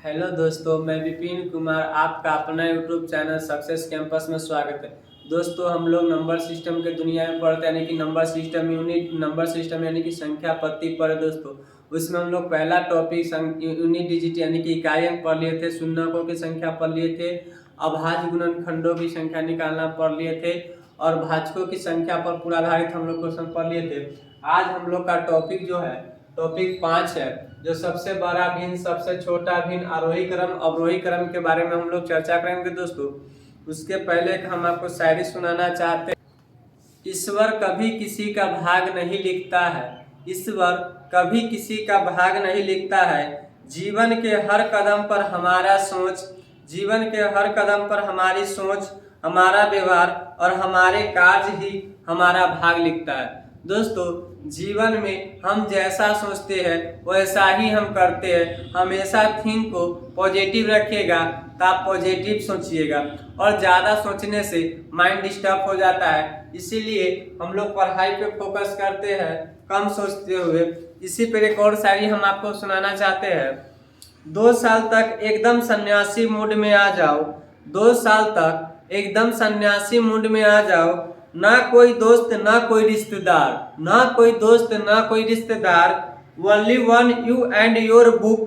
Hello दोस्तों, मैं विपिन कुमार आपका अपना यूट्यूब चैनल सक्सेस कैंपस में स्वागत है। दोस्तों, हम लोग नंबर सिस्टम के दुनिया में पढ़ते हैं, यानी कि number system unit number system यानी कि संख्या पत्ती पर है दोस्तों। उसमें हम लोग पहला टॉपिक यूनिट डिजिट यानी कि इकाई अंक पढ़ लिए थे, शून्यकों की संख्या पढ़ लिए थे, अभाज्य गुणनखंडों की संख्या निकालना पढ़ लिए थे और भाजकों की संख्या पर पूरा आधारित हम लोग क्वेश्चन पढ़ लिए थे। आज हम लोग का टॉपिक जो है टॉपिक 5 है, जो सबसे बड़ा भिन्न, सबसे छोटा भिन्न, आरोही क्रम, अवरोही क्रम के बारे में हम लोग चर्चा करेंगे दोस्तों। उसके पहले हम आपको शायरी सुनाना चाहते हैं। ईश्वर कभी किसी का भाग नहीं लिखता है, ईश्वर कभी किसी का भाग नहीं लिखता है। जीवन के हर कदम पर हमारा सोच, जीवन के हर कदम पर हमारी सोच, हमारा व्यवहार और हमारे कार्य ही हमारा भाग लिखता है। दोस्तों, जीवन में हम जैसा सोचते हैं वैसा ही हम करते हैं। हमेशा थिंक को पॉजिटिव रखिएगा तो आप पॉजिटिव सोचिएगा, और ज़्यादा सोचने से माइंड डिस्टर्ब हो जाता है। इसीलिए हम लोग पढ़ाई पे फोकस करते हैं कम सोचते हुए। इसी पर एक और शायरी हम आपको सुनाना चाहते हैं। 2 साल तक एकदम सन्यासी मूड में आ जाओ, 2 साल तक एकदम सन्यासी मूड में आ जाओ। ना कोई दोस्त ना कोई रिश्तेदार, ना कोई दोस्त ना कोई रिश्तेदार, only one you and your book,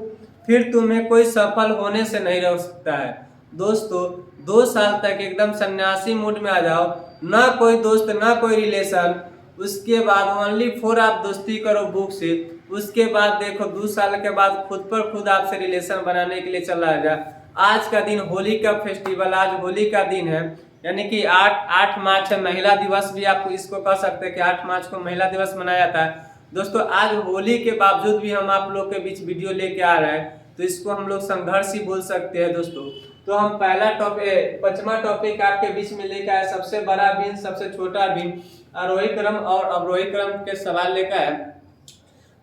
फिर तुम्हें कोई सफल होने से नहीं रोक सकता है। दोस्तों, 2 साल तक एकदम सन्यासी मूड में आ जाओ, ना कोई दोस्त ना कोई रिलेशन, उसके बाद ओनली फॉर आप दोस्ती करो बुक से। उसके बाद देखो 2 साल के बाद खुद पर खुद आपसे रिलेशन बनाने के लिए चला जाएगा। आज का दिन होली का फेस्टिवल, आज होली का दिन है, यानी कि 8 मार्च है, महिला दिवस भी आप इसको कह सकते हैं कि 8 मार्च को महिला दिवस मनाया जाता है। दोस्तों, आज होली के बावजूद भी हम आप लोग के बीच वीडियो लेके आ रहे हैं, तो इसको हम लोग संघर्ष ही बोल सकते हैं दोस्तों। तो हम पहला टॉपिक, 5वां टॉपिक आपके बीच में लेकर आए, सबसे बड़ा भिन्न, सबसे छोटा भिन्न, आरोही क्रम और अवरोही क्रम के सवाल लेकर आए।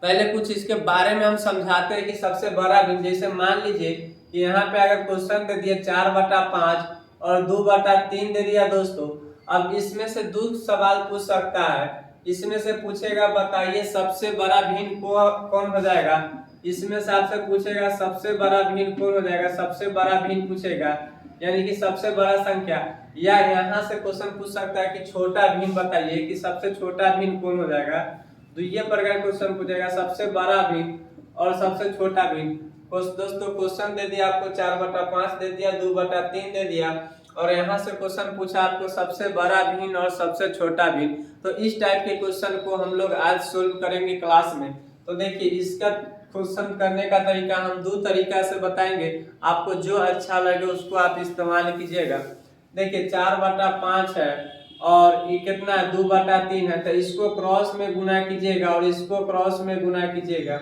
पहले कुछ इसके बारे में हम समझाते हैं कि सबसे बड़ा भिन्न, जैसे मान लीजिए कि यहाँ पे अगर क्वेश्चन दे दिया 4/5 और 2/3 दे दिया दोस्तों। अब इसमें से 2 सवाल पूछ सकता है। इसमें से पूछेगा बताइए सबसे बड़ा भिन्न कौन हो जाएगा। इसमें से आपसे पूछेगा सबसे बड़ा भिन्न कौन हो जाएगा, सबसे बड़ा भिन्न पूछेगा यानी कि सबसे बड़ा संख्या। या यहाँ से क्वेश्चन पूछ सकता है कि छोटा भिन्न बताइए कि सबसे छोटा भिन्न कौन हो जाएगा। तो ये प्रकार क्वेश्चन पूछेगा सबसे बड़ा भिन्न और सबसे छोटा भिन्न। दोस्तों, क्वेश्चन दे दिया आपको 4/5 दे दिया, 2/3 दे दिया, और यहाँ से क्वेश्चन पूछा आपको सबसे बड़ा भिन्न और सबसे छोटा भिन्न। तो इस टाइप के क्वेश्चन को हम लोग आज सोल्व करेंगे क्लास में। तो देखिए, इसका क्वेश्चन करने का तरीका हम 2 तरीका से बताएंगे, आपको जो अच्छा लगे उसको आप इस्तेमाल कीजिएगा। देखिए, 4/5 है और ये कितना है, 2/3 है, तो इसको क्रॉस में गुना कीजिएगा और इसको क्रॉस में गुना कीजिएगा।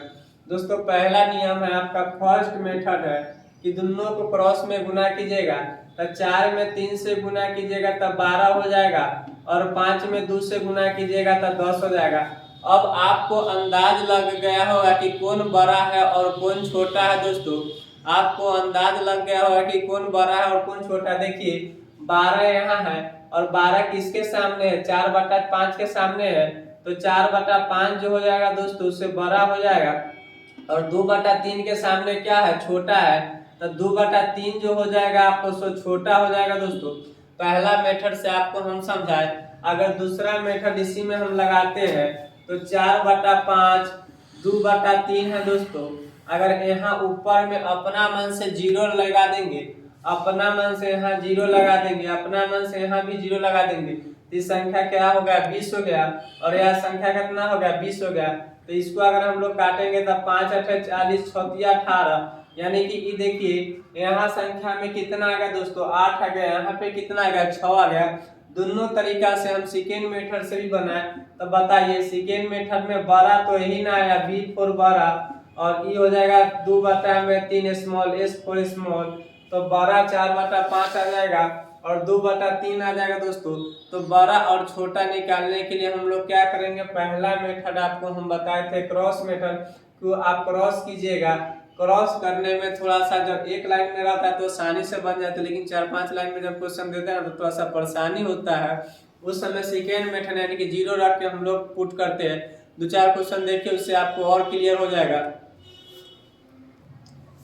दोस्तों, पहला नियम है आपका, फर्स्ट मेथड है कि दोनों को क्रॉस में गुना कीजिएगा। तो 4 में 3 से गुना कीजिएगा तब 12 हो जाएगा, और 5 में 2 से गुना कीजिएगा तब 10 हो जाएगा। अब आपको अंदाज लग गया होगा कि कौन बड़ा है और कौन छोटा है। दोस्तों, आपको अंदाज लग गया होगा कि कौन बड़ा है और कौन छोटा। देखिए, 12 यहाँ है और 12 किसके सामने है, 4/5 के सामने है। तो 4/5 जो हो जाएगा दोस्तों उससे बड़ा हो जाएगा, और 2/3 के सामने क्या है, छोटा है। तो 2/3 जो हो जाएगा आपको सो छोटा हो जाएगा। दोस्तों, पहला मेथड से आपको हम समझाए। अगर दूसरा मेथड इसी में हम लगाते हैं तो 4/5 2/3 है दोस्तों। अगर यहाँ ऊपर में अपना मन से 0 लगा देंगे, अपना मन से यहाँ 0 लगा देंगे, अपना मन से यहाँ भी 0 लगा देंगे, तो इस संख्या क्या हो गया, 20 हो गया, और यह संख्या कितना हो गया, 20 हो गया। तो इसको अगर हम लोग काटेंगे तो 5 8 40 6 18, यानी कि ये देखिए यहाँ संख्या में कितना आ गया दोस्तों, 8 आ गया, यहाँ पे कितना आ गया, 6 आ गया। दोनों तरीका से हम सेकेंड मेथड से भी बनाए। तो बताइए सेकेंड मेथड में बड़ा तो यही ना आया, बी फॉर बड़ा, और ये हो जाएगा 2/3 स्मॉल, एस फॉर स्मॉल, तो बड़ा 4/5 आ जाएगा और 2/3 आ जाएगा दोस्तों। तो बड़ा और छोटा निकालने के लिए हम लोग क्या करेंगे, पहला मेथड आपको हम बताए थे क्रॉस मेथड को आप क्रॉस कीजिएगा। क्रॉस करने में थोड़ा सा, जब एक लाइन में रहता है तो आसानी से बन जाता है, लेकिन 4-5 लाइन में जब क्वेश्चन देते हैं ना तो थोड़ा सा परेशानी होता है। उस समय सेकेंड मेथड यानी कि 0 रख के हम लोग पुट करते हैं। 2-4 क्वेश्चन देखिए, उससे आपको और क्लियर हो जाएगा।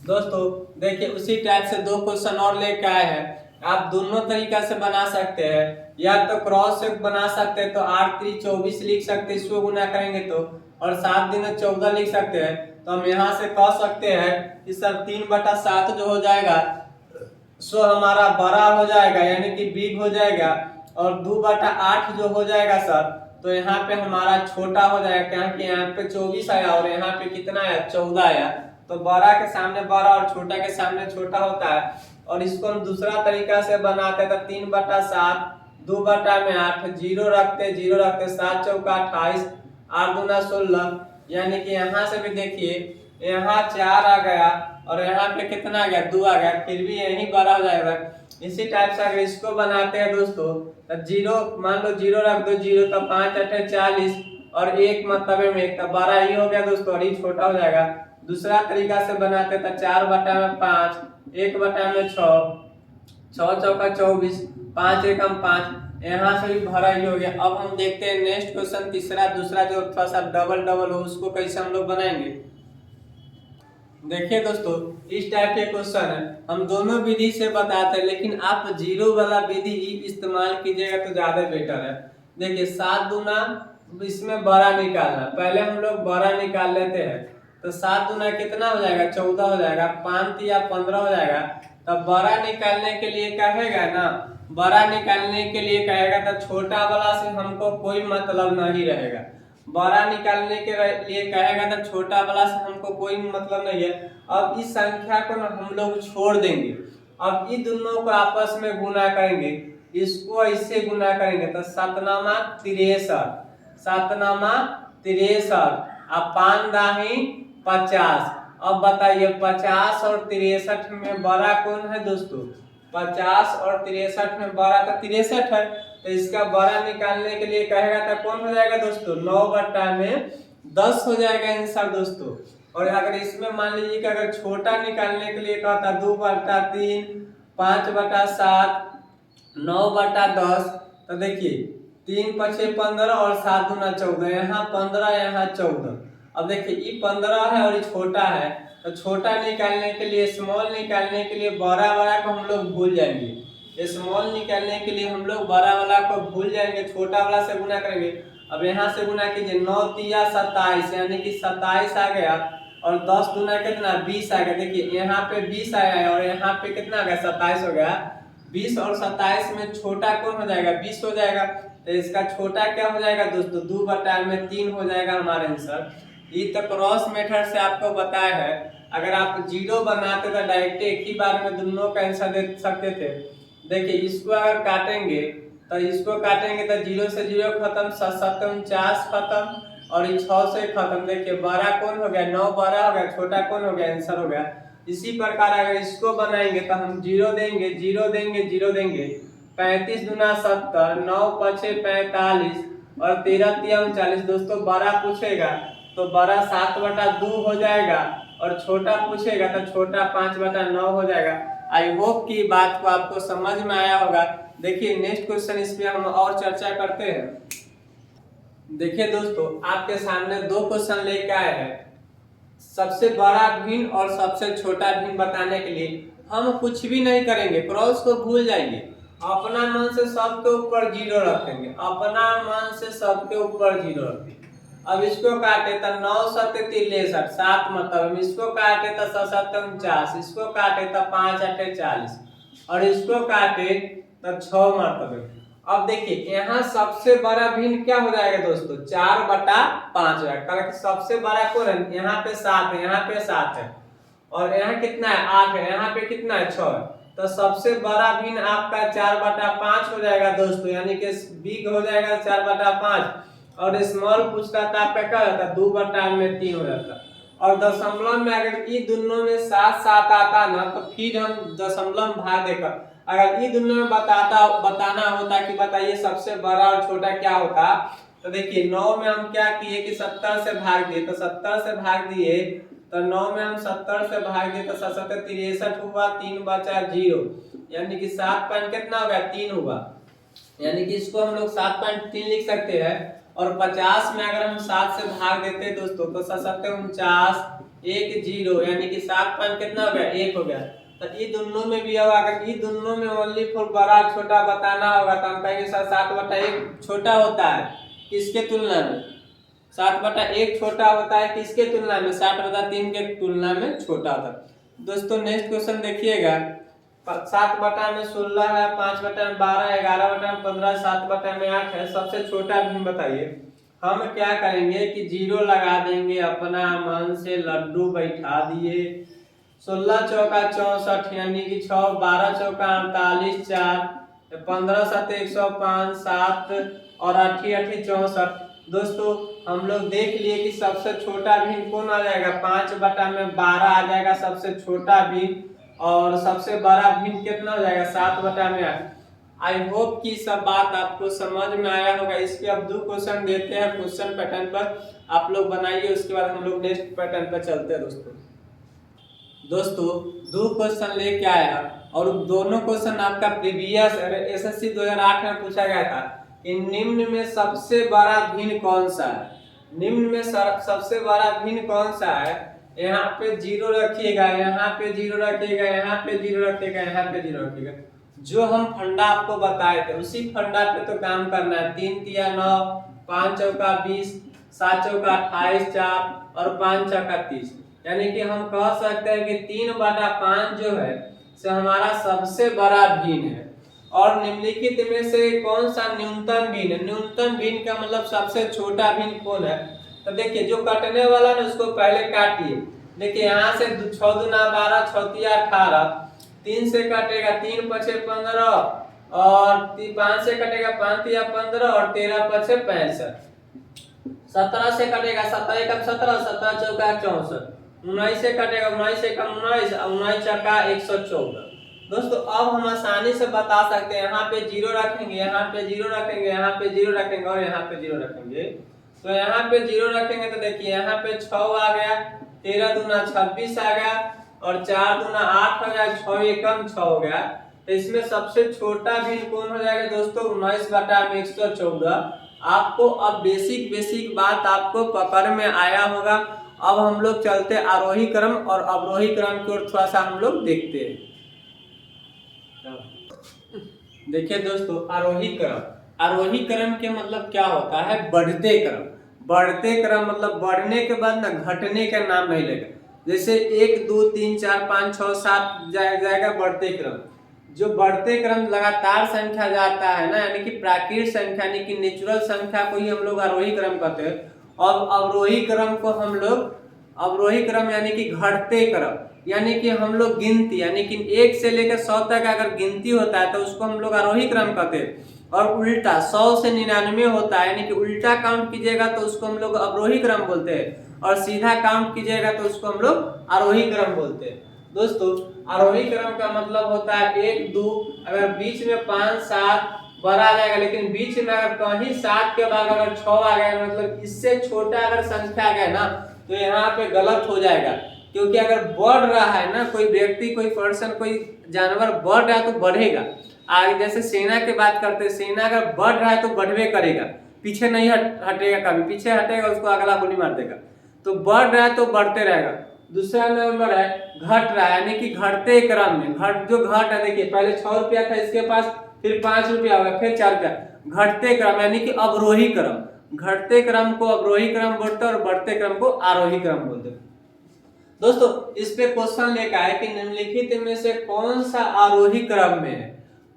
दोस्तों देखिए उसी टाइप से दो क्वेश्चन और लेके आए हैं। आप दोनों तरीका से बना सकते हैं, या तो क्रॉस से बना सकते हैं तो 8 3 24 लिख सकते हैं, इसको गुना करेंगे तो, और 7 दिन 14 लिख सकते हैं। तो हम यहाँ से कह सकते हैं कि सर 3/7 जो हो जाएगा सो हमारा बड़ा हो जाएगा यानी कि बिग हो जाएगा, और 2/8 जो हो जाएगा सर तो यहाँ पे हमारा छोटा हो जाएगा, क्योंकि यहाँ पे 24 आया और यहाँ पे कितना आया 14 आया। तो बड़ा के सामने बड़ा और छोटा के सामने छोटा होता है। और इसको हम दूसरा तरीका से बनाते हैं तो 3/7, 2/8, जीरो रखते 7 चौका 28, 8 दूना 16, यानी कि यहाँ से भी देखिए यहाँ 4 आ गया और यहाँ पे कितना आ गया 2 आ गया, फिर भी यही बड़ा हो जाएगा। इसी टाइप से अगर इसको बनाते हैं दोस्तों तो जीरो मान लो जीरो रख दो, जीरो तो 5 8 40 और एक मतलब में एक तो बड़ा ही हो गया दोस्तों और ये छोटा हो जाएगा। दूसरा तरीका से बनाते तो 4/5, 1/6, 6 चौका 24, 5 एकम 5, यहाँ से भी भरा ही हो गया। अब हम देखते हैं नेक्स्ट क्वेश्चन तीसरा, दूसरा जो थोड़ा सा डबल डबल हो उसको कैसे हम लोग बनाएंगे। देखिए दोस्तों इस टाइप के क्वेश्चन है, हम दोनों विधि से बताते हैं, लेकिन आप जीरो वाला विधि ही इस्तेमाल कीजिएगा तो ज्यादा बेटर है। देखिए 7 दूना इसमें बड़ा निकालना, पहले हम लोग बड़ा निकाल लेते हैं तो 7 दूना कितना हो जाएगा 14 हो जाएगा, 5 या 15 हो जाएगा। तब बड़ा निकालने के लिए कहेगा ना, बड़ा निकालने के लिए कहेगा तो छोटा वाला से हमको कोई मतलब नहीं रहेगा। बड़ा निकालने के लिए कहेगा तो छोटा वाला से हमको कोई मतलब नहीं है। अब इस संख्या को हम लोग छोड़ देंगे, अब इन दोनों को आपस में गुना करेंगे, इसको ऐसे गुना करेंगे तो 7नामा 63, 7नामा 63, अब 5 दाही 50। अब बताइए 50 और 63 में बड़ा कौन है दोस्तों, 50 और 63 में बड़ा तो 63 है। तो इसका बड़ा निकालने के लिए कहेगा तो कौन हो जाएगा दोस्तों 9/10 हो जाएगा आंसर दोस्तों। और अगर इसमें मान लीजिए कि अगर छोटा निकालने के लिए कहता 2/3, 5/7, 9/10, तो देखिए 3 5 15 और 7 दूना 14, यहाँ 15 यहाँ 14। अब देखिए ये 15 है और ये छोटा है, तो छोटा निकालने के लिए स्मॉल निकालने के लिए बड़ा वाला को हम लोग भूल जाएंगे, स्मॉल निकालने के लिए हम लोग बड़ा वाला को भूल जाएंगे, छोटा वाला से गुना करेंगे। अब यहाँ से गुना कीजिए 9 3 27 यानी कि 27 आ गया, और 10 दूना कितना 20 आ गया। देखिए यहाँ पे 20 आया है और यहाँ पे कितना आ गया 27 हो गया। 20 और 27 में छोटा कौन हो जाएगा 20 हो जाएगा। तो इसका छोटा क्या हो जाएगा दोस्तों 2/3 हो जाएगा हमारा आंसर। ये तो क्रॉस मेथड से आपको बताया है। अगर आप जीरो बनाते तो डायरेक्ट एक ही बार में दोनों का आंसर दे सकते थे। देखिए इसको अगर काटेंगे तो इसको काटेंगे तो 0 से 0 खत्म, 7 49 खत्म और 6 से खत्म। देखिए बड़ा कौन हो गया 9 बड़ा हो गया, छोटा कौन हो गया आंसर हो गया। इसी प्रकार अगर इसको बनाएंगे तो हम 0 देंगे 0 देंगे 0 देंगे, 35 दूना 70, 9 5 45 और 13 3 39। दोस्तों बड़ा पूछेगा तो बड़ा 7/2 हो जाएगा और छोटा पूछेगा तो छोटा 5/9 हो जाएगा। आई होप कि बात को आपको समझ में आया होगा। देखिए नेक्स्ट क्वेश्चन इस पे हम और चर्चा करते हैं। देखिए दोस्तों आपके सामने दो क्वेश्चन लेके आए हैं, सबसे बड़ा भिन्न और सबसे छोटा भिन्न बताने के लिए हम कुछ भी नहीं करेंगे, क्रॉस को भूल जाएंगे, अपना मन से सबके ऊपर 0 रखेंगे, अपना मन से सबके ऊपर 0 रखेंगे। अब इसको काटे तो 9 7 63, 7 मतलब, इसको काटे तो 7 49, इसको काटे तो 5 8 40 और इसको काटे तो 6 मतलब। अब देखिए यहाँ सबसे बड़ा भिन्न क्या हो जाएगा दोस्तों 4/5 है। सबसे बड़ा कौन है, यहाँ पे 7 है, यहाँ पे 7 है और यहाँ कितना है 8 है, यहाँ पे कितना है 6 है। तो सबसे बड़ा भिन्न आपका 4/5 हो जाएगा दोस्तों, यानी कि बिग हो जाएगा 4/5। और स्मॉल पूछता था आपका क्या रहता 2/3 हो जाता। और दशमलव में अगर ये दोनों में 7 7 आता ना तो फिर हम दशमलव भाग देकर, अगर ये दोनों में बताना होता कि बताइए सबसे बड़ा और छोटा क्या होता, तो देखिए 9 में हम क्या किए कि 70 से भाग दिए, तो 70 से भाग दिए तो 9 में हम 70 से भाग दिए तो 7 63 हुआ, 3 बचा 0, यानी कि 7 कितना हो गया 3 हुआ, यानी कि इसको हम लोग 7.3 लिख सकते हैं। और 50 में अगर हम 7 से भाग देते दोस्तों तो 7 49, 1 0 यानी कि 7 5 कितना हो गया 1 हो गया। तो ये दोनों में भी अब अगर ये दोनों में ओनली फॉर बड़ा छोटा बताना होगा तो हम कहेंगे 7/1 छोटा होता है किसके तुलना में, 7/1 छोटा होता है किसके तुलना में, 60/3 के तुलना में छोटा होता है। दोस्तों नेक्स्ट क्वेश्चन देखिएगा, 7/16 है, 5/12, 11/15, 7/8 है, सबसे छोटा भिन्न बताइए। हम क्या करेंगे कि 0 लगा देंगे, अपना मन से लड्डू बैठा दिए। 16 चौका 64 यानी कि 6, 12 चौका 48, 4, 15 7 105, 7 और 8 8 64। दोस्तों हम लोग देख लिए कि सबसे छोटा भिन्न कौन आ जाएगा, 5/12 आ जाएगा सबसे छोटा भिन्न, और सबसे बड़ा भिन्न कितना हो जाएगा 7/8। आई होप कि सब बात आपको समझ में आया होगा। इसके अब 2 क्वेश्चन देते हैं क्वेश्चन पैटर्न पर, आप लोग बनाइए, उसके बाद हम लोग नेक्स्ट पैटर्न पर चलते हैं। दोस्तों 2 क्वेश्चन लेके आया और दोनों क्वेश्चन आपका प्रीवियस एसएससी 2008 में पूछा गया था कि निम्न में सबसे बड़ा भिन्न कौन सा है, निम्न में सबसे बड़ा भिन्न कौन सा है। यहाँ पे 0 रखिएगा, यहाँ पे 0 रखिएगा, यहाँ पे 0 रखिएगा, यहाँ पे 0 रखिएगा। जो हम फंडा आपको बताए थे उसी फंडा पे तो काम करना है। 3 तिया 9, 5 चौका 20, 7 चौका 28, 4 और 5 चौका 30। यानी कि हम कह सकते हैं कि 3/5 जो है से हमारा सबसे बड़ा भिन्न है। और निम्नलिखित में से कौन सा न्यूनतम भिन्न है, न्यूनतम भिन्न का मतलब सबसे छोटा भिन्न कौन है। तो देखिए जो कटने वाला है उसको पहले काटिए। देखिए यहाँ से 6 दूना 12, 6 तिया 18, 3 से कटेगा 3 5 15 और 5 से कटेगा 5 तिया 15 और 13 5 65, 17 से कटेगा 17 एकम 17, 17 चौका 64, 19 से कटेगा 19 एकम 19, 19 चौका 114। दोस्तों अब हम आसानी से बता सकते हैं, यहाँ पे 0 रखेंगे, यहाँ पे 0 रखेंगे, यहाँ पे 0 रखेंगे और यहाँ पे 0 रखेंगे। तो यहाँ पे 0 रखेंगे तो देखिए यहाँ पे 6 आ गया, 13 दूना 26 आ गया और 4 दूना 8 हो गया, 6 एकम 6 हो गया। तो इसमें सबसे छोटा भिन्न कौन हो जाएगा दोस्तों, 19/114। आपको अब बेसिक बात आपको पकड़ में आया होगा। अब हम लोग चलते आरोही क्रम और अवरोही क्रम की ओर थोड़ा सा हम लोग देखते हैं। देखिए दोस्तों आरोही क्रम, आरोही क्रम के मतलब क्या होता है, बढ़ते क्रम। बढ़ते क्रम मतलब बढ़ने के बाद ना घटने का नाम नहीं लेगा। जैसे 1 2 3 4 5 6 7 जाएगा बढ़ते क्रम। जो बढ़ते क्रम लगातार संख्या जाता है ना, यानी कि प्राकृतिक संख्या यानी कि नेचुरल संख्या को ही हम लोग आरोही क्रम कहते हैं। और अवरोही क्रम को हम लोग, अवरोही क्रम यानी कि घटते क्रम, यानी कि हम लोग गिनती यानी कि 1 से लेकर 100 तक अगर गिनती होता है तो उसको हम लोग आरोही क्रम कहते हैं। और उल्टा 100 से 99 होता है यानी कि उल्टा काउंट कीजिएगा तो उसको हम लोग अवरोही क्रम बोलते हैं, और सीधा काउंट कीजिएगा तो उसको हम लोग आरोही क्रम बोलते हैं। दोस्तों आरोही क्रम का मतलब होता है 1 2, अगर बीच में 5 7 बड़ा आ जाएगा, लेकिन बीच में अगर कहीं 7 के बाद अगर 6 आ गया मतलब इससे छोटा अगर संख्या आ गया ना तो यहाँ पे गलत हो जाएगा। क्योंकि अगर बढ़ रहा है ना, कोई व्यक्ति कोई पर्सन कोई जानवर बढ़ रहा है तो बढ़ेगा आगे। जैसे सेना की बात करते हैं, सेना अगर बढ़ रहा है तो बढ़वे करेगा, पीछे नहीं हटेगा, कभी पीछे हटेगा उसको अगला गोली मार देगा। तो बढ़ रहा है तो बढ़ते रहेगा। दूसरा नंबर है घट रहा है, यानी कि घटते क्रम में जो घट है, देखिए पहले 6 रुपया था इसके पास, फिर 5 रुपया होगा, फिर 4 रुपया। घटते क्रम यानी कि अवरोही क्रम। घटते क्रम को अवरोही क्रम बोलते हैं और बढ़ते क्रम को आरोही क्रम बोलते हैं। दोस्तों इस पे क्वेश्चन लेकर आए कि निम्नलिखित में से कौन सा आरोही क्रम में है,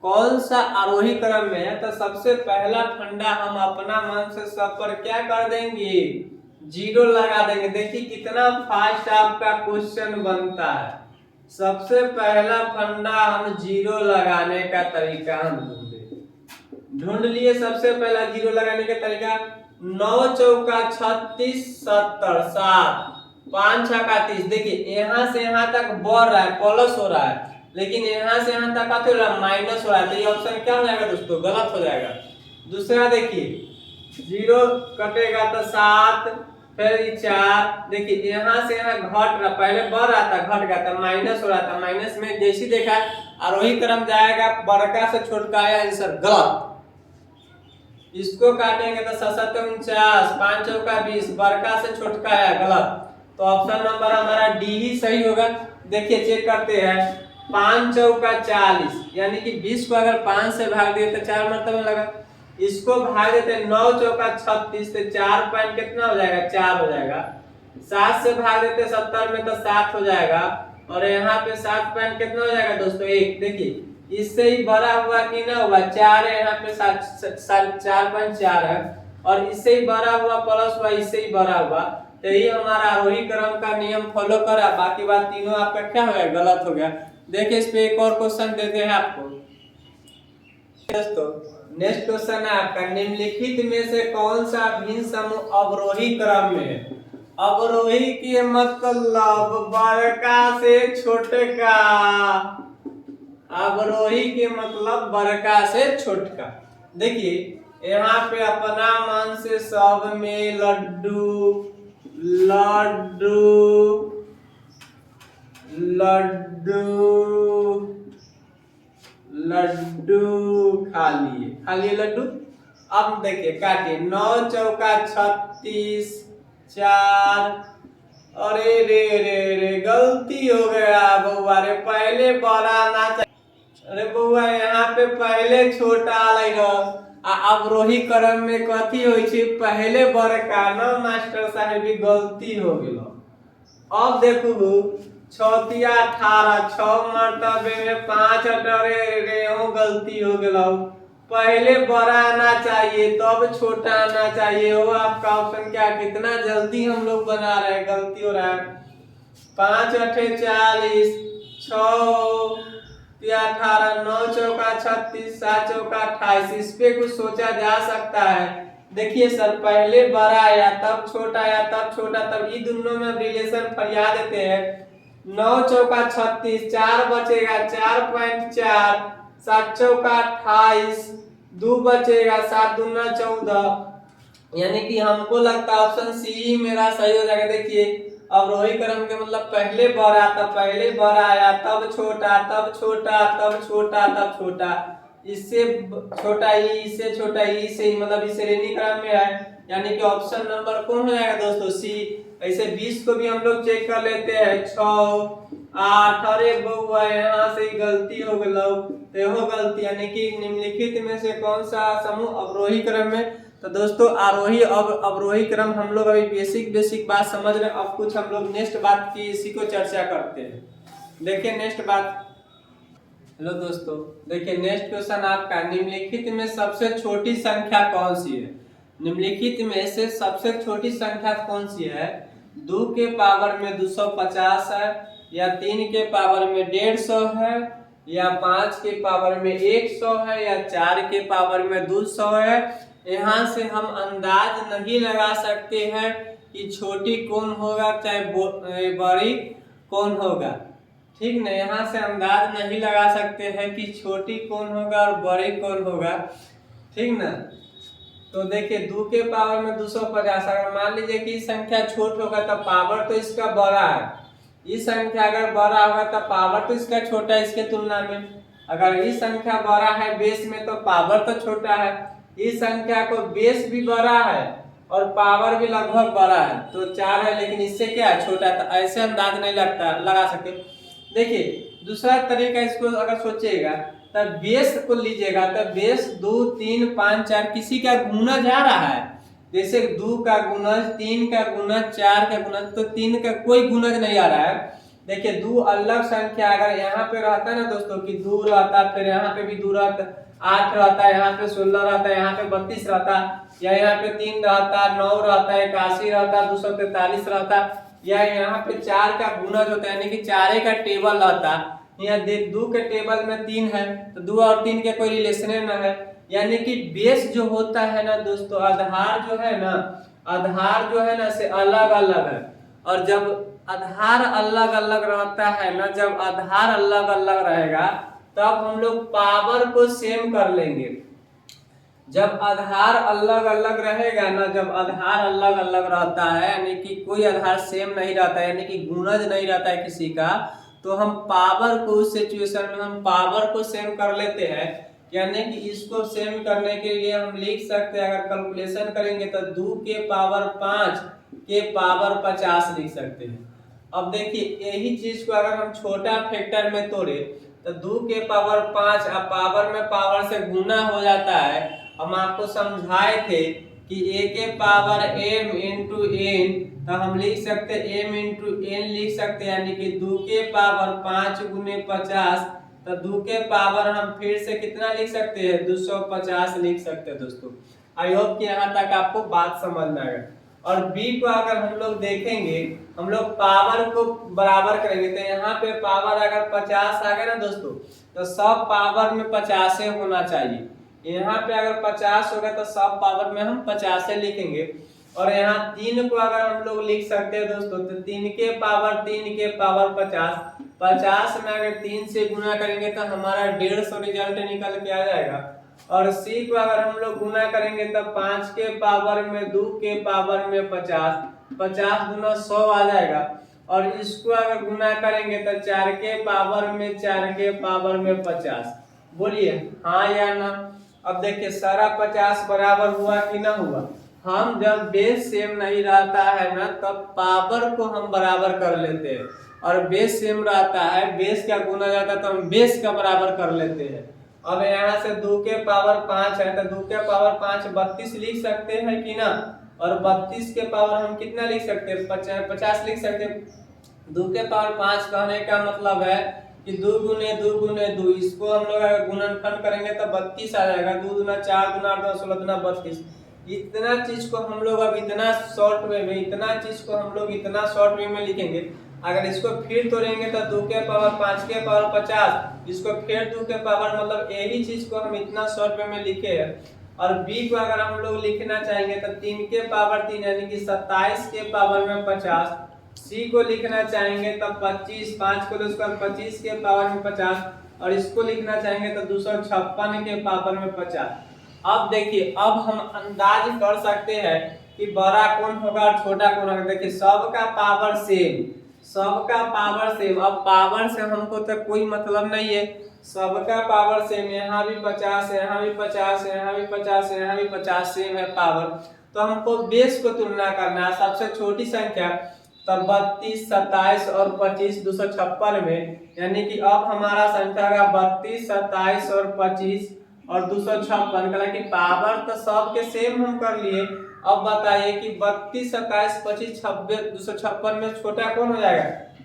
कौन सा आरोही क्रम में है। तो सबसे पहला फंडा हम अपना मन से सब पर क्या कर देंगे, 0 लगा देंगे। देखिए कितना फास्ट आपका क्वेश्चन बनता है। सबसे पहला फंडा हम 0 लगाने का तरीका हम ढूंढ लिए। सबसे पहला 0 लगाने का तरीका, 9 चौका 36 70 7, 5 छक्का 30। देखिए यहाँ से यहाँ तक बढ़ रहा है, प्लस हो रहा है, लेकिन यहाँ से यहाँ तक आते माइनस हो रहा है। तो ये ऑप्शन क्या हो जाएगा दोस्तों, गलत हो जाएगा। दूसरा देखिए 0 कटेगा तो 7, फिर 4। देखिए यहाँ से यहाँ घट रहा, पहले बढ़ रहा था घट गया था, माइनस हो रहा था, माइनस में जैसी देखा आरोही क्रम जाएगा, बड़का से छोटका आया आंसर गलत। इसको काटेंगे तो 7 49, 5 चौका 20, बड़का से छोटका आया गलत। तो ऑप्शन नंबर हमारा डी ही सही होगा। देखिए चेक करते हैं, 5 चौका 40 यानी कि 20 को अगर 5 से भाग दिए तो 4 मरतबा लगा। इसको भाग देते 9 चौका 36 तो 4 पॉइंट कितना हो जाएगा, 4 हो जाएगा। 7 से भाग देते 70 में तो 7 हो जाएगा। और यहाँ पे 7 पॉइंट कितना हो जाएगा दोस्तों, 1। देखिए इससे ही बड़ा हुआ कि ना हुआ, 4 है यहाँ पे, 4.4 है। और इससे ही बड़ा हुआ प्लस हुआ, इससे ही बड़ा हुआ। तो ये हमारा आरोही क्रम का नियम फॉलो करा, बाकी बात तीनों आपका क्या हो गया, गलत हो गया। देखिए इस पे एक और क्वेश्चन देते हैं आपको दोस्तों। नेक्स्ट क्वेश्चन है आपका, निम्नलिखित में से कौन सा भिन्न समूह अवरोही क्रम में है। अवरोही के मतलब बड़का से छोटे का, अवरोही के मतलब बड़का से छोटका। देखिए यहाँ पे अपना मन से सब में लड्डू लड्डू लड्डू लड्डू खा लिए लड्डू। अब देखिए काटिए, 9 चौका 36, 4। अरे रे रे रे गलती हो गया बउआ रे, पहले बड़ा ना चाहिए। अरे बउआ यहाँ पे पहले छोटा अवरोही क्रम में कथी होई छे, पहले बड़का ना मास्टर साहब, गलती हो गेलो। अब देखू छतिया 18, 6 मरतबे में 5 अटरे रे, गलती हो गेलो। पहले बड़ा आना चाहिए तब छोटा आना चाहिए। वो आपका ऑप्शन क्या, कितना जल्दी हम लोग बना रहे हैं, गलती हो रहा है। 5 अठे 40, 6 18, 9 चौका 36, 7 चौका 28। इस पे कुछ सोचा जा सकता है। देखिए सर, पहले बड़ा आया तब छोटा आया तब छोटा, तब ये दोनों में रिलेशन फरिया देते हैं। 9 चौका 36, 4 बचेगा 4.4, 7 चौका 28, 2 बचेगा, 7 दूना 14। यानी कि हमको लगता है ऑप्शन सी मेरा सही हो जाएगा। देखिए अवरोही क्रम के मतलब पहले बड़ा, तब पहले बड़ा आया, तब छोटा, तब छोटा, तब छोटा, तब छोटा, इससे छोटा ई, इससे छोटा ई, से मतलब इस श्रेणी क्रम में है। यानी कि ऑप्शन नंबर कौन हो जाएगा दोस्तों, सी। ऐसे 20 को भी हम लोग चेक कर लेते हैं, 6 8। अरे बउआ यहाँ से गलती हो गई, तो गलती। यानी कि निम्नलिखित में से कौन सा समूह अवरोही क्रम में। तो दोस्तों आरोही अवरोही क्रम हम लोग अभी बेसिक बात समझ रहे हैं। अब कुछ हम लोग नेक्स्ट बात की इसी को चर्चा करते हैं। देखिए नेक्स्ट बात, हेलो दोस्तों, देखिए नेक्स्ट क्वेश्चन आपका, निम्नलिखित में सबसे छोटी संख्या कौन सी है। निम्नलिखित में से सबसे छोटी संख्या कौन सी है। 2 के पावर में 250 है, या 3 के पावर में 150 है, या 5 के पावर में 100 है, या 4 के पावर में 200 है। यहाँ से हम अंदाज नहीं लगा सकते हैं कि छोटी कौन होगा चाहे बड़ी कौन होगा, ठीक ना। यहाँ से अंदाज नहीं लगा सकते हैं कि छोटी कौन होगा और बड़ी कौन होगा, ठीक ना। तो देखिए 2 के पावर में 250, अगर मान लीजिए कि संख्या छोट होगा तो पावर तो इसका बड़ा है। इस संख्या अगर बड़ा होगा तो पावर तो इसका छोटा है इसके तुलना में। अगर इस संख्या बड़ा है बेस में तो पावर तो छोटा है। इस संख्या को बेस भी बड़ा है और पावर भी लगभग बड़ा है, तो 4 है, लेकिन इससे क्या है, छोटा है। तो ऐसे अंदाज नहीं लगा सकते। देखिए दूसरा तरीका इसको अगर सोचिएगा, तब बेस को लीजिएगा, तब बेस 2 3 5 4 किसी का गुणज आ रहा है। जैसे 2 का गुणज, 3 का गुणज, 4 का गुणज, तो 3 का कोई गुणज नहीं आ रहा है। देखिए 2 अलग संख्या अगर यहाँ पे रहता है ना दोस्तों कि 2 रहता, फिर यहाँ पे भी 2 रहता, 8 रहता है, यहाँ पे 16 रहता है, यहाँ पे 32 रहता, या यहाँ पे 3 रहता, 9 रहता, 81 रहता, 243 रहता, या यहाँ पे 4 का गुणज होता है, यानी कि 4 का टेबल रहता। यहाँ 2 के टेबल में 3 है, तो 2 और 3 के कोई रिलेशन न है। यानी कि बेस जो होता है ना दोस्तों, आधार जो है ना से अलग अलग है। और जब आधार अलग अलग रहता है ना, जब आधार अलग अलग रहेगा तब हम लोग पावर को सेम कर लेंगे। जब आधार अलग अलग रहेगा ना, जब आधार अलग अलग रहता है, यानी कि कोई आधार सेम नहीं रहता है, यानी कि गुणज नहीं रहता है किसी का, तो हम पावर को उस सिचुएशन में हम पावर को सेम कर लेते हैं। यानी कि इसको सेम करने के लिए हम लिख सकते हैं, अगर कैलकुलेशन करेंगे तो 2 के पावर 5 के पावर 50 लिख सकते हैं। अब देखिए यही चीज को अगर हम छोटा फैक्टर में तोड़े तो 2 के पावर 5 अब पावर में पावर से गुना हो जाता है। हम आपको समझाए थे कि a के पावर m इंटू एन, तो हम लिख सकते m इंटू एन लिख सकते हैं, यानी कि 2 के पावर 5 गुने 50, तो 2 के पावर हम फिर से कितना लिख सकते हैं 250 लिख सकते हैं। दोस्तों आई होप कि यहाँ तक आपको बात समझ में आएगा। और b को अगर हम लोग देखेंगे, हम लोग पावर को बराबर करेंगे तो यहाँ पे पावर अगर 50 आ गया ना दोस्तों, तो सब पावर में 50 होना चाहिए। यहाँ पे अगर 50 होगा तो सब पावर में हम 50 लिखेंगे। और यहाँ 3 को अगर हम लोग लिख सकते हैं दोस्तों, तो 3 के पावर 50, 50 में अगर 3 से गुना करेंगे तो हमारा 150 रिजल्ट निकल के आ जाएगा। और c को अगर हम लोग गुना करेंगे तो 5 के पावर में 2 के पावर में 50, 50 गुना 100 आ जाएगा। और इसको अगर गुना करेंगे तो 4 के पावर में 4 के पावर में 50। बोलिए हाँ या ना। अब देखिए सारा 50 बराबर हुआ कि ना हुआ। हम जब बेस सेम नहीं रहता है ना तब पावर को हम बराबर कर लेते हैं, और बेस सेम रहता है, बेस का गुना जाता है तो हम बेस का बराबर कर लेते हैं। अब यहाँ से 2 के पावर 5 है तो 2 के पावर 5 32 लिख सकते हैं कि ना। और 32 के पावर हम कितना लिख सकते हैं 50 लिख सकते हैं। 2 के पावर 5 कहने का मतलब है कि 2 गुने 2 गुने 2, इसको हम लोग अगर गुणनफल करेंगे तो 32 आ जाएगा। 2 गुना 4 गुना 8 16 गुना 32। इतना चीज को हम लोग अब इतना शॉर्ट वे में, इतना चीज को हम लोग इतना शॉर्ट वे में लिखेंगे। अगर इसको फिर तोड़ेंगे तो 2 के पावर 5 के पावर 50, इसको फिर 2 के पावर, मतलब यही चीज को हम इतना शॉर्ट वे में लिखे हैं। और b को अगर हम लोग लिखना चाहेंगे तो 3 के पावर 3 यानी कि 27 के पावर में 50। c को लिखना चाहेंगे तो 25, 5 को उसका 25 के पावर में 50। और इसको लिखना चाहेंगे तो 256 के पावर में 50। अब देखिए अब हम अंदाज कर सकते हैं कि बड़ा कौन होगा और छोटा कौन होगा। देखिए सबका पावर सेम, सबका पावर सेम। अब पावर से हमको तो कोई मतलब नहीं है, सबका पावर सेम। यहाँ भी 50 है, यहाँ भी 50 है, यहाँ भी 50 है, यहाँ भी 50 सेम है पावर। तो हमको बेस को तुलना करना है, सबसे छोटी संख्या तब 32, 27 और 25 256 में, यानी कि अब हमारा संख्या का 32, 27 और 25 और 256 का कि पावर तो सबके सेम हम कर लिए। अब बताइए कि 32, 27, 25, 26 256 में छोटा कौन हो जाएगा,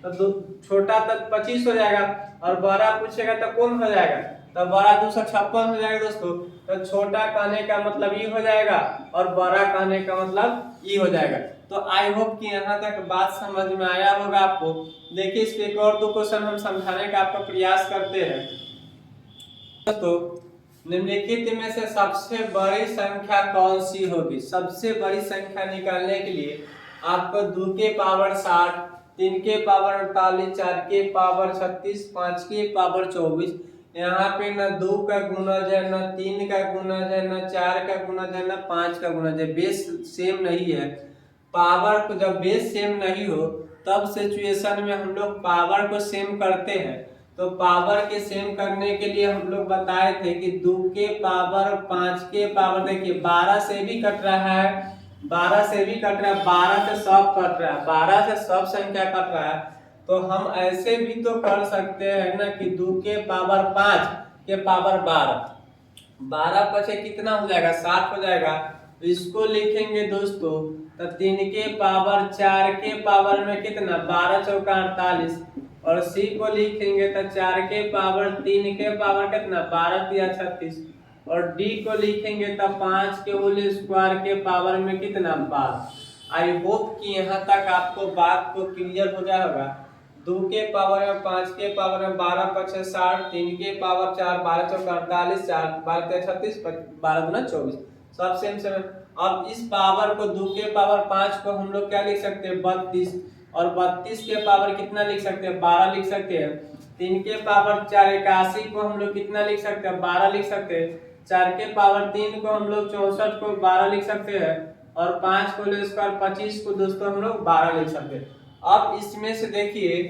तो छोटा तो 25 हो जाएगा, और बड़ा पूछेगा तो कौन हो जाएगा, तो बड़ा 256 हो जाएगा दोस्तों। तो छोटा कहने का मतलब ये हो जाएगा और बड़ा कहने का मतलब ये हो जाएगा। तो आई होप कि यहाँ तक बात समझ में आया होगा आपको। देखिए इस पे एक और 2 क्वेश्चन हम समझाने का आपका प्रयास करते हैं। तो निम्नलिखित में से सबसे बड़ी संख्या कौन सी होगी। सबसे बड़ी संख्या निकालने के लिए आपको 2 के पावर 60, 3 के पावर 48, 4 के पावर 36, 5 के पावर 24। यहाँ पे न 2 का गुणज है, न 3 का गुणज है, न 4 का गुणज है, न 5 का गुणज है। बेस सेम नहीं है। पावर को जब बेस सेम नहीं हो तब सिचुएशन में हम लोग पावर को सेम करते हैं। तो पावर के सेम करने के लिए हम लोग बताए थे कि 2 के पावर 5 के पावर, देखिए 12 से भी कट रहा है, 12 से भी कट रहा है, 12 से सब कट रहा है, 12 से सब संख्या कट रहा है। तो हम ऐसे भी तो कर सकते हैं ना कि 2 के पावर 5 के पावर 12, 12 पचे कितना हो जाएगा 7 हो जाएगा। तो इसको लिखेंगे दोस्तों तो 3 के पावर 4 के पावर में कितना 12 चौका 48। और c को लिखेंगे तो 4 के पावर 3 के पावर कितना 12 तिया 36। और d को लिखेंगे तो 5 के होल स्क्वायर के पावर में कितना 12। आई होप कि यहाँ तक आपको बात को क्लियर हो जाएगा होगा। 2 के पावर में 5 के पावर में 12 पचे 60, 3 के पावर 4 12 चौका 48, 4 12 तिया 36, 12 गुना 24, सब सेम सेम। अब इस पावर को 2 के पावर 5 को हम लोग क्या लिख सकते हैं 32, और 32 के पावर कितना लिख सकते हैं 12 लिख सकते हैं। 3 के पावर 4 81 को हम लोग कितना लिख सकते हैं 12 लिख सकते हैं। 4 के पावर 3 को हम लोग 64 को 12 लिख सकते हैं। और 5 को ले स्क्वायर 25 को दोस्तों हम लोग 12 लिख सकते हैं। अब इसमें से देखिए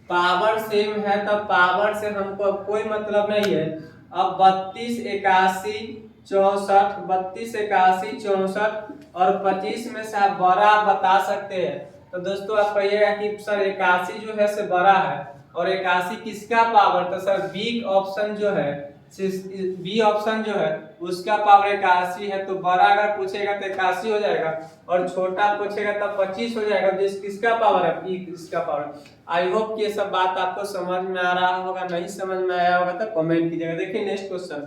पावर सेम है तब पावर से हमको कोई मतलब नहीं है। अब 32, 81, 64, 32, 81, 64 और 25 में से आप बड़ा बता सकते हैं। तो दोस्तों आप कहिएगा कि सर 81 जो है से बड़ा है और 81 किसका पावर, तो सर बी ऑप्शन जो है, बी ऑप्शन जो है उसका पावर 81 है। तो बड़ा अगर पूछेगा तो 81 हो जाएगा और छोटा पूछेगा तो 25 हो जाएगा। जिस किसका पावर है, बी इसका पावर। आई होप कि ये सब बात आपको समझ में आ रहा होगा, नहीं समझ में आया होगा तो कमेंट कीजिएगा। देखिए नेक्स्ट क्वेश्चन।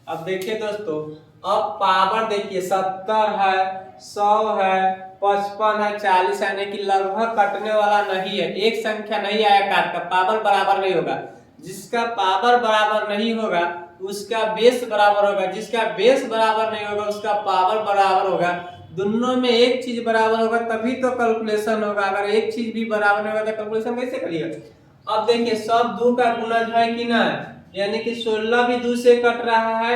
अब देखिए दोस्तों, अब पावर देखिए 70 है, 100 है, 55 है, 40 यानी कि लगभग कटने वाला नहीं है। एक संख्या नहीं आया काट का, पावर बराबर नहीं होगा। जिसका पावर बराबर नहीं होगा उसका बेस बराबर होगा, जिसका बेस बराबर नहीं होगा उसका पावर बराबर होगा। दोनों में एक चीज बराबर होगा तभी तो कैलकुलेशन होगा। अगर एक चीज भी बराबर नहीं होगा तो कैलकुलेशन कैसे करिएगा। अब देखिए सब 2 का गुणज है कि ना, यानी कि 16 भी 2 से कट रहा है,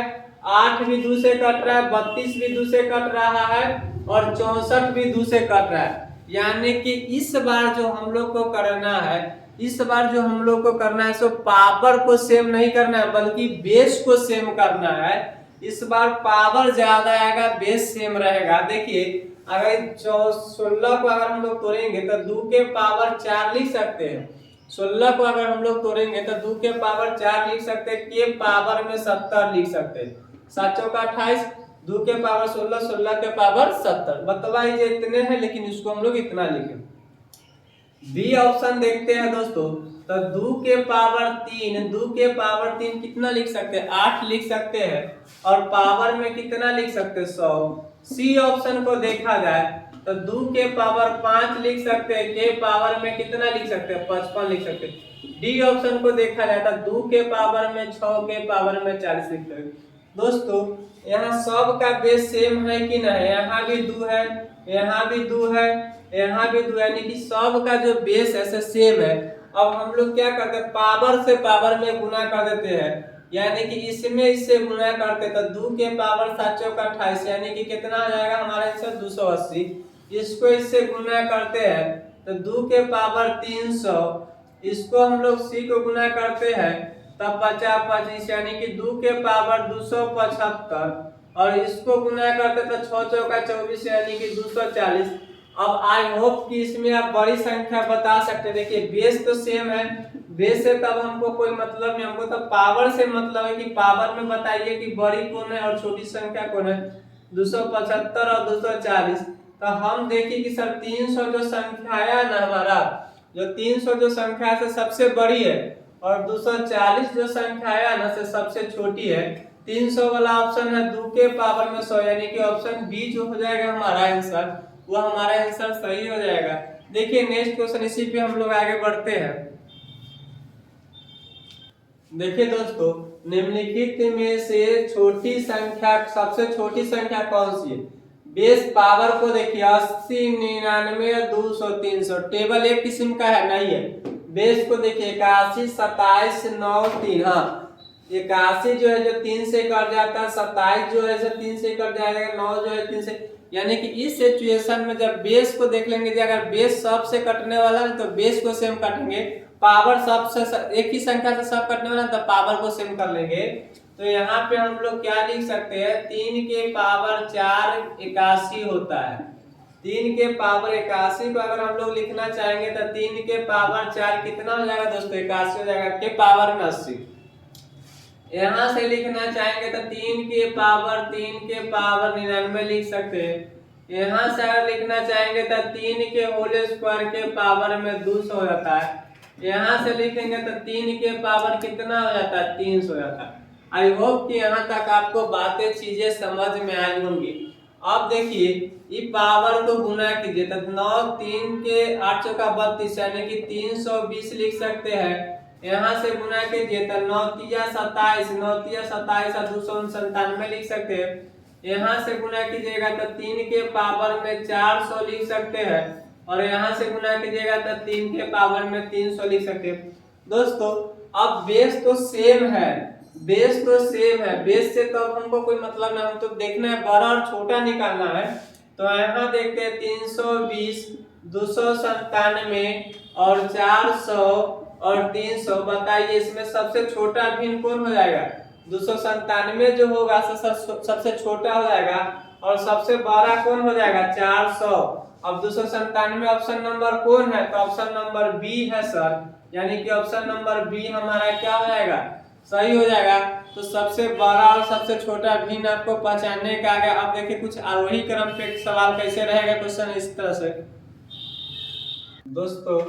8 भी 2 से कट रहा है, 32 भी 2 से कट रहा है और 64 भी 2 से कट रहा है। यानी कि इस बार जो हम लोग को करना है, इस बार जो हम लोग को करना है सो पावर को सेम नहीं करना है बल्कि बेस को सेम करना है। इस बार पावर ज्यादा आएगा, बेस सेम रहेगा। देखिए अगर 16 को अगर हम लोग तोड़ेंगे तो 2 के पावर 4 लिख सकते हैं। 16 को अगर हम लोग तोड़ेंगे तो 2 के पावर 4 लिख सकते हैं, के पावर में 70 लिख सकते हैं। 7 चौका 28, 2 के पावर 16, 16 के पावर 70। बतवाइए इतने हैं लेकिन इसको हम लोग इतना लिखें। बी ऑप्शन देखते हैं दोस्तों, तो 2 के पावर 3, 2 के पावर 3 कितना लिख सकते हैं, 8 लिख सकते हैं और पावर में कितना लिख सकते हैं, 100। सी ऑप्शन को देखा जाए तो 2 के पावर 5 लिख सकते हैं, के पावर में कितना लिख सकते हैं, 55 लिख सकते हैं। डी ऑप्शन को देखा जाए तो 2 के पावर में 6, के पावर में 40 लिख सकते हैं। दोस्तों यहाँ सब का बेस सेम है कि नहीं, यहाँ भी 2 है, यहाँ भी 2 है, यहाँ भी 2, यानी कि सब का जो बेस है सेम है। अब हम लोग क्या करते हैं, पावर से पावर में गुना कर देते हैं, यानी कि इसमें इससे गुना करते तो 2 के पावर 7 चौका 28 यानी कि कितना आ जाएगा हमारा आंसर 280। इसको इससे गुना करते हैं तो 2 के पावर 300, इसको हम लोग सी को गुना करते हैं तब 50 25 यानी कि 2 के पावर 275 और इसको गुना करते तो 6 चौका 24 यानी कि 240। अब आई होप कि इसमें आप बड़ी संख्या बता सकते हैं। देखिए बेस तो सेम है, बेस से तब हमको कोई मतलब नहीं, हमको तो पावर से मतलब है कि पावर में बताइए कि बड़ी कौन है और छोटी संख्या कौन है, 275 और 240। तो हम देखिए कि सर 300 जो संख्या है ना हमारा, जो 300 जो संख्या से सबसे बड़ी है और 240 जो संख्या है ना से सबसे छोटी है। 300 वाला ऑप्शन है 2 के पावर में 100 यानी कि ऑप्शन बी जो हो जाएगा हमारा आंसर, वो हमारा आंसर सही हो जाएगा। देखिए नेक्स्ट क्वेश्चन, इसी पे हम लोग आगे बढ़ते हैं। देखिए दोस्तों, निम्नलिखित में से छोटी संख्या, सबसे छोटी संख्या कौन सी है। बेस पावर को देखिए 80, 99, 200, 300 टेबल एक किस्म का है नहीं है। बेस को देखिए 81, 27, 9, 3। हाँ 81 जो है जो 3 से कट जाता है, 27 जो है जो 3 से कट जाएगा, 9 जो है 3 से, यानी कि इस सिचुएशन में जब बेस को देख लेंगे, अगर बेस सब से कटने वाला है तो बेस को सेम काटेंगे, पावर सबसे एक ही संख्या से सब कटने वाला है तो पावर को सेम कर लेंगे। तो यहाँ पे हम लोग क्या लिख सकते हैं, 3 के पावर 4 81 होता है। 3 के पावर 81 को अगर हम लोग लिखना चाहेंगे तो 3 के पावर 4 कितना हो जाएगा दोस्तों, 81 हो जाएगा, के पावर में 80। यहाँ से लिखना चाहेंगे तो 3 के पावर 99 लिख सकते हैं। यहाँ से अगर लिखना चाहेंगे तो 3 के होल स्क्वायर के पावर में 200 हो जाता है। यहाँ से लिखेंगे तो 3 के पावर कितना हो जाता है, 300 हो जाता है। आई होप कि यहाँ तक आपको बातें चीजें समझ में आई होंगी। अब देखिए ये पावर को गुना कीजिए तो 9 3 के 8 चौका 32 यानी कि 320 लिख सकते हैं। यहाँ से गुना कीजिए तो 9 तिया 27, 9 तिया 27 और 297 लिख सकते हैं। यहाँ से गुना कीजिएगा तो 3 के पावर में 400 लिख सकते हैं और यहाँ से गुना कीजिएगा तो 3 के पावर में 300 लिख सकते हैं। दोस्तों अब बेस तो सेम है, बेस तो सेम है, बेस से तो अब हमको कोई मतलब नहीं, हम तो देखना है बड़ा और छोटा निकालना है। तो यहाँ देखते हैं 320, 297 और 400 और 300। बताइए इसमें सबसे छोटा भिन्न कौन हो जाएगा? 297 जो होगा सबसे छोटा हो जाएगा और सबसे बड़ा कौन हो जाएगा? 400। अब 297 ऑप्शन नंबर कौन है? तो ऑप्शन नंबर बी है सर, यानी कि ऑप्शन नंबर बी हमारा क्या हो जाएगा? सही हो जाएगा। तो सबसे बड़ा और सबसे छोटा भिन्न आपको पहचानने का आ गया। अब देखिए कुछ आरोही क्रम पे सवाल कैसे रहेगा, क्वेश्चन इस तरह से। दोस्तों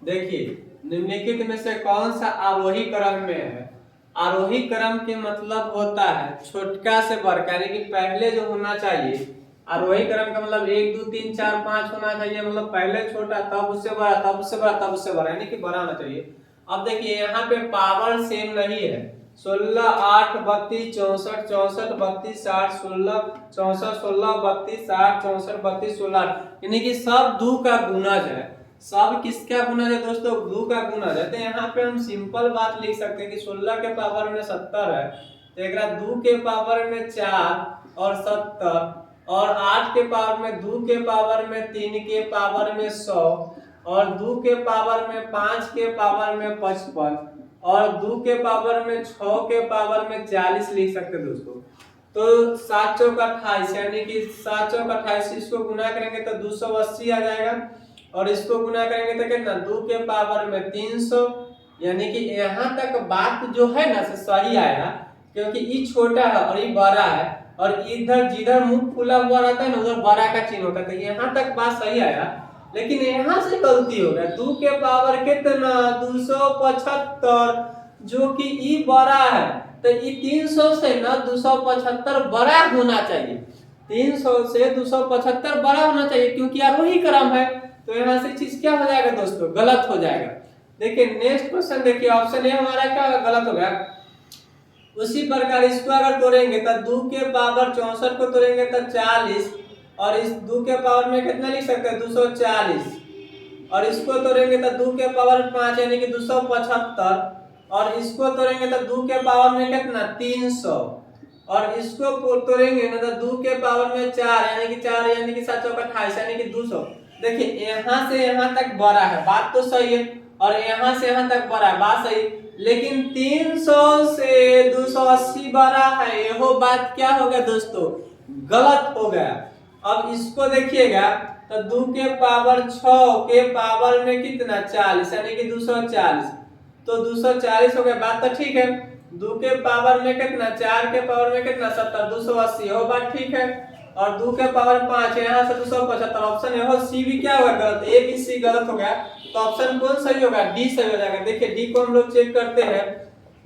देखिए निम्नलिखित में से कौन सा आरोही क्रम में है? आरोही क्रम के मतलब होता है छोटका से बड़का, यानी कि पहले जो होना चाहिए। आरोही क्रम का मतलब 1 2 3 4 5 होना चाहिए, मतलब पहले छोटा तब उससे बड़ा तब उससे बड़ा तब उससे बड़ा, यानी कि बड़ा होना चाहिए। अब देखिए यहाँ पे पावर सेम नहीं है। 16 8 32 64 64 32 60 16 64 16 32 60 64 32 16, यानी कि सब 2 का गुणज है। सब किसका गुणज है दोस्तों? 2 का गुणज है। तो यहाँ पे हम सिंपल बात लिख सकते हैं कि 16 के पावर में 70 है, तो एक 2 के पावर में 4 और 70, और 8 के पावर में 2 के पावर में 3 के पावर में 100, और 2 के पावर में 5 के पावर में 55, और 2 के पावर में 6 के पावर में 40 लिख सकते हैं दोस्तों। तो 7 चौक 28, यानी कि 7 चौक 28, इसको गुना करेंगे तो 280 आ जाएगा, और इसको गुना करेंगे तो कितना? 2 के पावर में 300, यानी कि यहाँ तक बात जो है ना सही आया, क्योंकि ये छोटा है और ये बड़ा है, और इधर जिधर मुंह खुला हुआ रहता है ना उधर बड़ा का चिन्ह होता है। तो यहाँ तक बात सही आया, लेकिन यहाँ से गलती हो गया। 2 के पावर कितना? 275, जो कि ई बड़ा है, तो ई 300 से ना 275 बड़ा होना चाहिए। 300 से 275 बड़ा होना चाहिए, क्योंकि आरोही क्रम है। तो यहाँ से चीज क्या हो जाएगा दोस्तों? गलत हो जाएगा। देखिए नेक्स्ट क्वेश्चन देखिए, ऑप्शन ए हमारा क्या गलत हो गया। उसी प्रकार इसको अगर तोड़ेंगे तो 2 के पावर 64 को तोड़ेंगे तो 40, और इस 2 के पावर में कितना लिख सकते हैं? 240, और इसको तोड़ेंगे तो 2 के पावर 5 यानी कि 275, और इसको तोड़ेंगे तो 2 के पावर में कितना? 300, और इसको तोड़ेंगे ना तो 2 के पावर में 4 यानी कि 4 यानी कि 7 चौक 28 यानी कि 200। देखिए यहाँ से यहाँ तक बड़ा है, बात तो सही है, और यहाँ से यहाँ तक बड़ा है, बात सही, लेकिन 300 से 280 बड़ा है, यह बात क्या हो गया दोस्तों? गलत हो गया। अब इसको देखिएगा तो 2 के पावर 6 के पावर में कितना? 40 यानी कि 240, तो 240 हो गया, बात तो ठीक है। 2 के पावर में कितना? 4 के पावर में कितना? 70, 280, वो बात ठीक है। और 2 के पावर 5 यहाँ से 275, ऑप्शन यह सी भी क्या होगा? गलत। ए बी सी गलत हो गया, तो ऑप्शन कौन सही होगा? डी सही हो जाएगा। देखिए डी को हम लोग चेक करते हैं।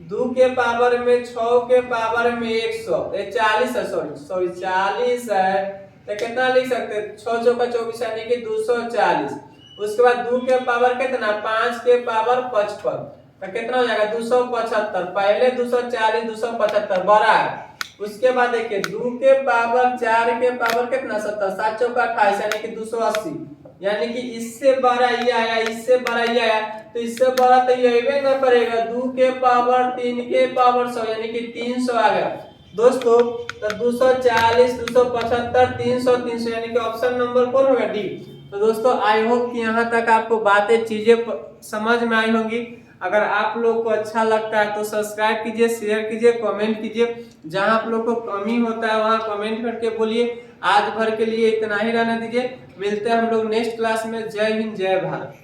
2 के पावर में 6 के पावर में 100, 40 है, सॉरी 40 है, तो कितना लिख सकते हैं? 6 चौका 24 यानी कि 240। उसके बाद 2 के पावर कितना? 5 के पावर 55, तो कितना हो जाएगा? 275। पहले 240 275 बड़ा है। उसके बाद देखिए 2 के पावर 4 के पावर कितना? 70, 7 चौका 28 यानी कि 280, यानी कि इससे बड़ा ये आया, इससे बड़ा ये आया, तो इससे बड़ा तो ये आएगा ना करेगा। 2 के पावर 3 के पावर 100 यानी कि 300 आ गया दोस्तों। तो 240 275 300 300 यानी कि ऑप्शन नंबर कौन होगा? डी। तो दोस्तों आई होप कि यहाँ तक आपको बातें चीजें समझ में आई होंगी। अगर आप लोग को अच्छा लगता है तो सब्सक्राइब कीजिए, शेयर कीजिए, कमेंट कीजिए। जहां आप लोग को कमी होता है वहां कमेंट करके बोलिए। आज भर के लिए इतना ही रहने दीजिए, मिलते हैं हम लोग नेक्स्ट क्लास में। जय हिंद, जय भारत।